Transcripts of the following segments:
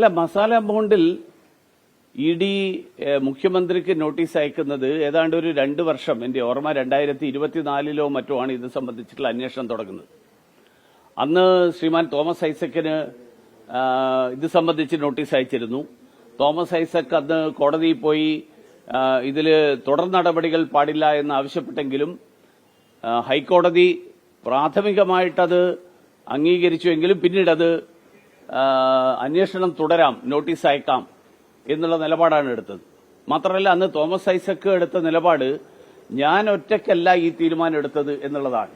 അല്ല, masala ബോണ്ടിൽ E D മുഖ്യമന്ത്രിക്ക് notice അയക്കുന്നത് ഏതാണ്ട് ഒരു 2 വർഷം, എന്റെ ഓർമ്മ 2024 മറ്റോ ആണ് ഇത് സംബന്ധിച്ചിട്ടുള്ള അന്വേഷണം തുടങ്ങുന്നത്. അന്ന് ശ്രീമാൻ തോമസ് ഐസക്കിന് ഇത് സംബന്ധിച്ച് നോട്ടീസ് അയച്ചിരുന്നു. തോമസ് ഐസക് അന്ന് കോടതിയിൽ പോയി ഇതിൽ തുടർ നടപടികൾ പാടില്ല എന്ന് ആവശ്യപ്പെട്ടെങ്കിലും ഹൈക്കോടതി പ്രാഥമികമായിട്ടത് അംഗീകരിച്ചുവെങ്കിലും പിന്നീടത് അന്വേഷണം തുടരാം, നോട്ടീസ് അയക്കാം എന്നുള്ള നിലപാടാണ് എടുത്തത്. മാത്രമല്ല, അന്ന് തോമസ് ഐസക് എടുത്ത നിലപാട് ഞാൻ ഒറ്റയ്ക്കല്ല ഈ തീരുമാനം എടുത്തത് എന്നുള്ളതാണ്.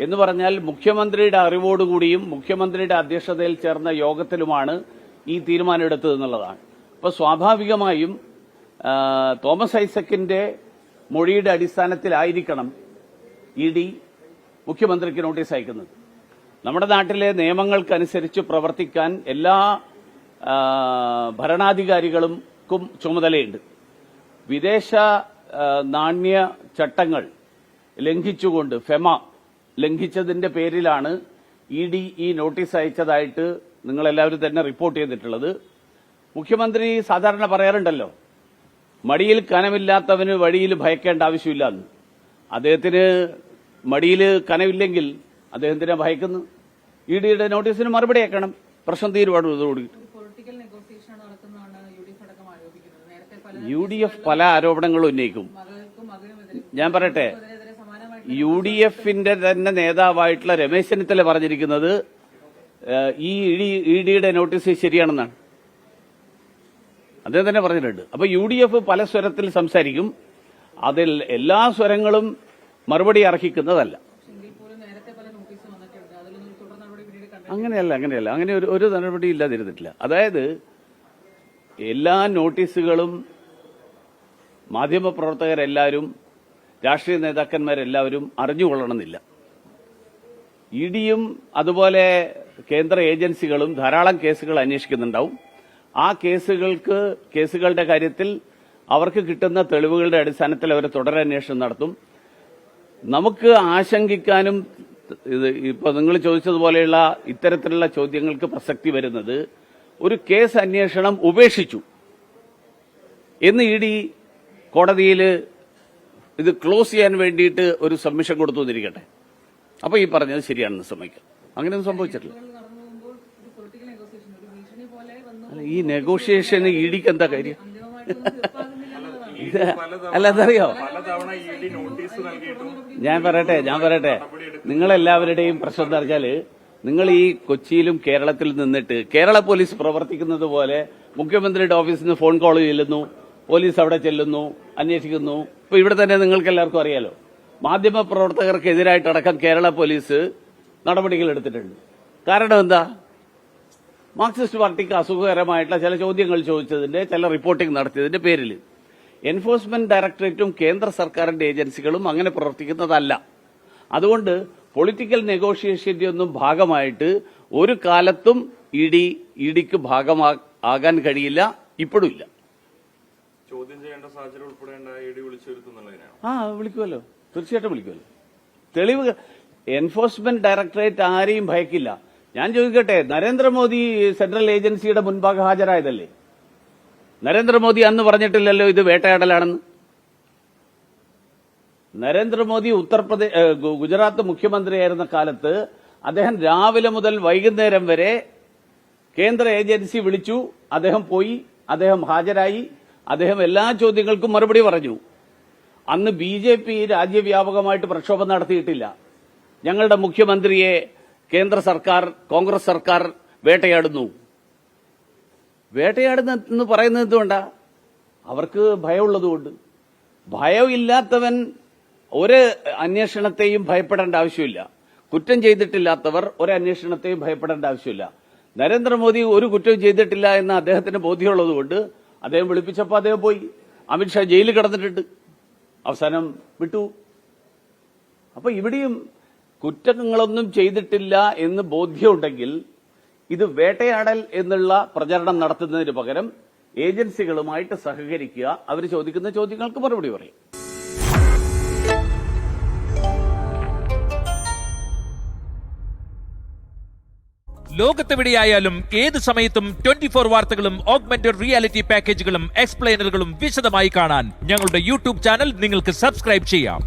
എന്ന് പറഞ്ഞാൽ മുഖ്യമന്ത്രിയുടെ അറിവോടുകൂടിയും മുഖ്യമന്ത്രിയുടെ അധ്യക്ഷതയിൽ ചേർന്ന യോഗത്തിലുമാണ് ഈ തീരുമാനം എടുത്തത് എന്നുള്ളതാണ്. അപ്പോൾ സ്വാഭാവികമായും തോമസ് ഐസക്കിന്റെ മൊഴിയുടെ അടിസ്ഥാനത്തിലായിരിക്കണം ഇ ഡി മുഖ്യമന്ത്രിക്ക് നോട്ടീസ് അയക്കുന്നത്. നമ്മുടെ നാട്ടിലെ നിയമങ്ങൾക്കനുസരിച്ച് പ്രവർത്തിക്കാൻ എല്ലാ ഭരണാധികാരികൾക്കും ചുമതലയുണ്ട്. വിദേശ നാണ്യ ചട്ടങ്ങൾ ലംഘിച്ചുകൊണ്ട് ഫെമ ലംഘിച്ചതിന്റെ പേരിലാണ് ഇ ഡി ഈ നോട്ടീസ് അയച്ചതായിട്ട് നിങ്ങളെല്ലാവരും തന്നെ റിപ്പോർട്ട് ചെയ്തിട്ടുള്ളത്. മുഖ്യമന്ത്രി സാധാരണ പറയാറുണ്ടല്ലോ, മടിയിൽ കനമില്ലാത്തവന് വഴിയിൽ ഭയക്കേണ്ട ആവശ്യമില്ല എന്ന്. അദ്ദേഹത്തിന് മടിയിൽ കനമില്ലെങ്കിൽ അദ്ദേഹത്തിനെ ഭയക്കുന്നു. ഇ ഡിയുടെ നോട്ടീസിന് മറുപടി അയക്കണം, പ്രശ്നം തീരുമാനത്തോടുകൂടി. യു ഡി എഫ് പല ആരോപണങ്ങളും ഉന്നയിക്കും. ഞാൻ പറയട്ടെ, യു ഡി എഫിന്റെ തന്നെ നേതാവായിട്ടുള്ള രമേശ് ചെന്നിത്തല പറഞ്ഞിരിക്കുന്നത് ഈ ഇ ഡിയുടെ നോട്ടീസ് ശരിയാണെന്നാണ് അദ്ദേഹം തന്നെ പറഞ്ഞിട്ടുണ്ട്. അപ്പൊ യു ഡി എഫ് പല സ്വരത്തിൽ സംസാരിക്കും, അതിൽ എല്ലാ സ്വരങ്ങളും മറുപടി അർഹിക്കുന്നതല്ല. അങ്ങനെയല്ല അങ്ങനെ ഒരു നടപടി ഇല്ലാതിരുന്നിട്ടില്ല. അതായത് എല്ലാ നോട്ടീസുകളും മാധ്യമപ്രവർത്തകരെല്ലാവരും രാഷ്ട്രീയ നേതാക്കന്മാരെല്ലാവരും അറിഞ്ഞുകൊള്ളണമെന്നില്ല. ഇ ഡിയും അതുപോലെ കേന്ദ്ര ഏജൻസികളും ധാരാളം കേസുകൾ അന്വേഷിക്കുന്നുണ്ടാവും. ആ കേസുകളുടെ കാര്യത്തിൽ അവർക്ക് കിട്ടുന്ന തെളിവുകളുടെ അടിസ്ഥാനത്തിൽ അവർ തുടരന്വേഷണം നടത്തും. നമുക്ക് ആശങ്കിക്കാനും ഇപ്പൊ നിങ്ങൾ ചോദിച്ചതുപോലെയുള്ള ഇത്തരത്തിലുള്ള ചോദ്യങ്ങൾക്ക് പ്രസക്തി വരുന്നത്, ഒരു കേസ് അന്വേഷണം ഉപേക്ഷിച്ചു എന്ന് ഇ ഡി കോടതിയിൽ ഇത് ക്ലോസ് ചെയ്യാൻ വേണ്ടിയിട്ട് ഒരു സബ്മിഷൻ കൊടുത്തു എന്നിരിക്കട്ടെ, അപ്പൊ ഈ പറഞ്ഞത് ശരിയാണെന്ന് സമ്മതിക്കാം. അങ്ങനെയൊന്നും സംഭവിച്ചിട്ടില്ല. ഈ നെഗോഷിയേഷന് ഇ ഡിക്ക് എന്താ കാര്യം? അല്ല, അതറിയോ, ഞാൻ പറയട്ടെ നിങ്ങളെല്ലാവരുടെയും പ്രശ്നം എന്താ വെച്ചാല്, നിങ്ങൾ ഈ കൊച്ചിയിലും കേരളത്തിൽ നിന്നിട്ട് കേരള പോലീസ് പ്രവർത്തിക്കുന്നത് പോലെ മുഖ്യമന്ത്രിയുടെ ഓഫീസിൽ നിന്ന് ഫോൺ കോൾ ചെല്ലുന്നു, പോലീസ് അവിടെ ചെല്ലുന്നു, അന്വേഷിക്കുന്നു. ഇപ്പൊ ഇവിടെ തന്നെ നിങ്ങൾക്ക് എല്ലാവർക്കും അറിയാലോ, മാധ്യമ പ്രവർത്തകർക്കെതിരായിട്ടടക്കം കേരള പോലീസ് നടപടികൾ എടുത്തിട്ടുണ്ട്. കാരണം എന്താ? മാർക്സിസ്റ്റ് പാർട്ടിക്ക് അസുഖകരമായിട്ടുള്ള ചില ചോദ്യങ്ങൾ ചോദിച്ചതിന്റെ, ചില റിപ്പോർട്ടിംഗ് നടത്തിയതിന്റെ പേരിൽ എൻഫോഴ്സ്മെന്റ് ഡയറക്ടറേറ്റും കേന്ദ്ര സർക്കാരിന്റെ ഏജൻസികളും അങ്ങനെ പ്രവർത്തിക്കുന്നതല്ല. അതുകൊണ്ട് പൊളിറ്റിക്കൽ നെഗോഷിയേഷന്റെ ഒന്നും ഭാഗമായിട്ട് ഒരു കാലത്തും ഇ ഡിക്ക് ഭാഗമാകാൻ കഴിയില്ല, ഇപ്പോഴും ഇല്ല. ചോദ്യം ചെയ്യേണ്ട സാഹചര്യം ഉൾപ്പെടെ വിളിക്കുമല്ലോ, തീർച്ചയായിട്ടും വിളിക്കുമല്ലോ. തെളിവ് എൻഫോഴ്സ്മെന്റ് ഡയറക്ടറേറ്റ് ആരെയും ഭയക്കില്ല. ഞാൻ ചോദിക്കട്ടെ, നരേന്ദ്രമോദി സെൻട്രൽ ഏജൻസിയുടെ മുൻപാകെ ഹാജരായതല്ലേ? നരേന്ദ്രമോദി അന്ന് പറഞ്ഞിട്ടില്ലല്ലോ ഇത് വേട്ടയാടലാണെന്ന്. നരേന്ദ്രമോദി ഗുജറാത്ത് മുഖ്യമന്ത്രിയായിരുന്ന കാലത്ത് അദ്ദേഹം രാവിലെ മുതൽ വൈകുന്നേരം വരെ കേന്ദ്ര ഏജൻസി വിളിച്ചു, അദ്ദേഹം പോയി, അദ്ദേഹം ഹാജരായി, അദ്ദേഹം എല്ലാ ചോദ്യങ്ങൾക്കും മറുപടി പറഞ്ഞു. അന്ന് ബി.ജെ.പി. രാജ്യവ്യാപകമായിട്ട് പ്രക്ഷോഭം നടത്തിയിട്ടില്ല. ഞങ്ങളുടെ മുഖ്യമന്ത്രിയെ കേന്ദ്ര സർക്കാർ, കോൺഗ്രസ് സർക്കാർ വേട്ടയാടുന്നു എന്ന് പറയുന്നത് എന്തുകൊണ്ടാ? അവർക്ക് ഭയമുള്ളതുകൊണ്ട്. ഭയമില്ലാത്തവൻ ഒരു അന്വേഷണത്തെയും ഭയപ്പെടേണ്ട ആവശ്യമില്ല. കുറ്റം ചെയ്തിട്ടില്ലാത്തവർ ഒരു അന്വേഷണത്തെയും ഭയപ്പെടേണ്ട ആവശ്യമില്ല. നരേന്ദ്രമോദി ഒരു കുറ്റവും ചെയ്തിട്ടില്ല എന്ന് അദ്ദേഹത്തിന് ബോധ്യമുള്ളതുകൊണ്ട് അദ്ദേഹം വിളിപ്പിച്ചപ്പോൾ അദ്ദേഹം പോയി. അമിത്ഷാ ജയിലിൽ കിടന്നിട്ടുണ്ട്, അവസാനം വിട്ടു. അപ്പൊ ഇവിടെയും കുറ്റങ്ങളൊന്നും ചെയ്തിട്ടില്ല എന്ന് ബോധ്യമുണ്ടെങ്കിൽ ഇത് വേട്ടയാടൽ എന്നുള്ള പ്രചരണം നടത്തുന്നതിന് പകരം ഏജൻസികളുമായിട്ട് സഹകരിക്കുക, അവർ ചോദിക്കുന്ന ചോദ്യങ്ങൾക്ക് മറുപടി പറയും. ലോകത്തെവിടെയായാലും ഏത് സമയത്തും 24 വാർത്തകളും ഓഗ്മെന്റഡ് റിയാലിറ്റി പാക്കേജുകളും എക്സ്പ്ലെയിനറുകളും വിശദമായി കാണാൻ ഞങ്ങളുടെ യൂട്യൂബ് ചാനൽ നിങ്ങൾക്ക് സബ്സ്ക്രൈബ് ചെയ്യാം.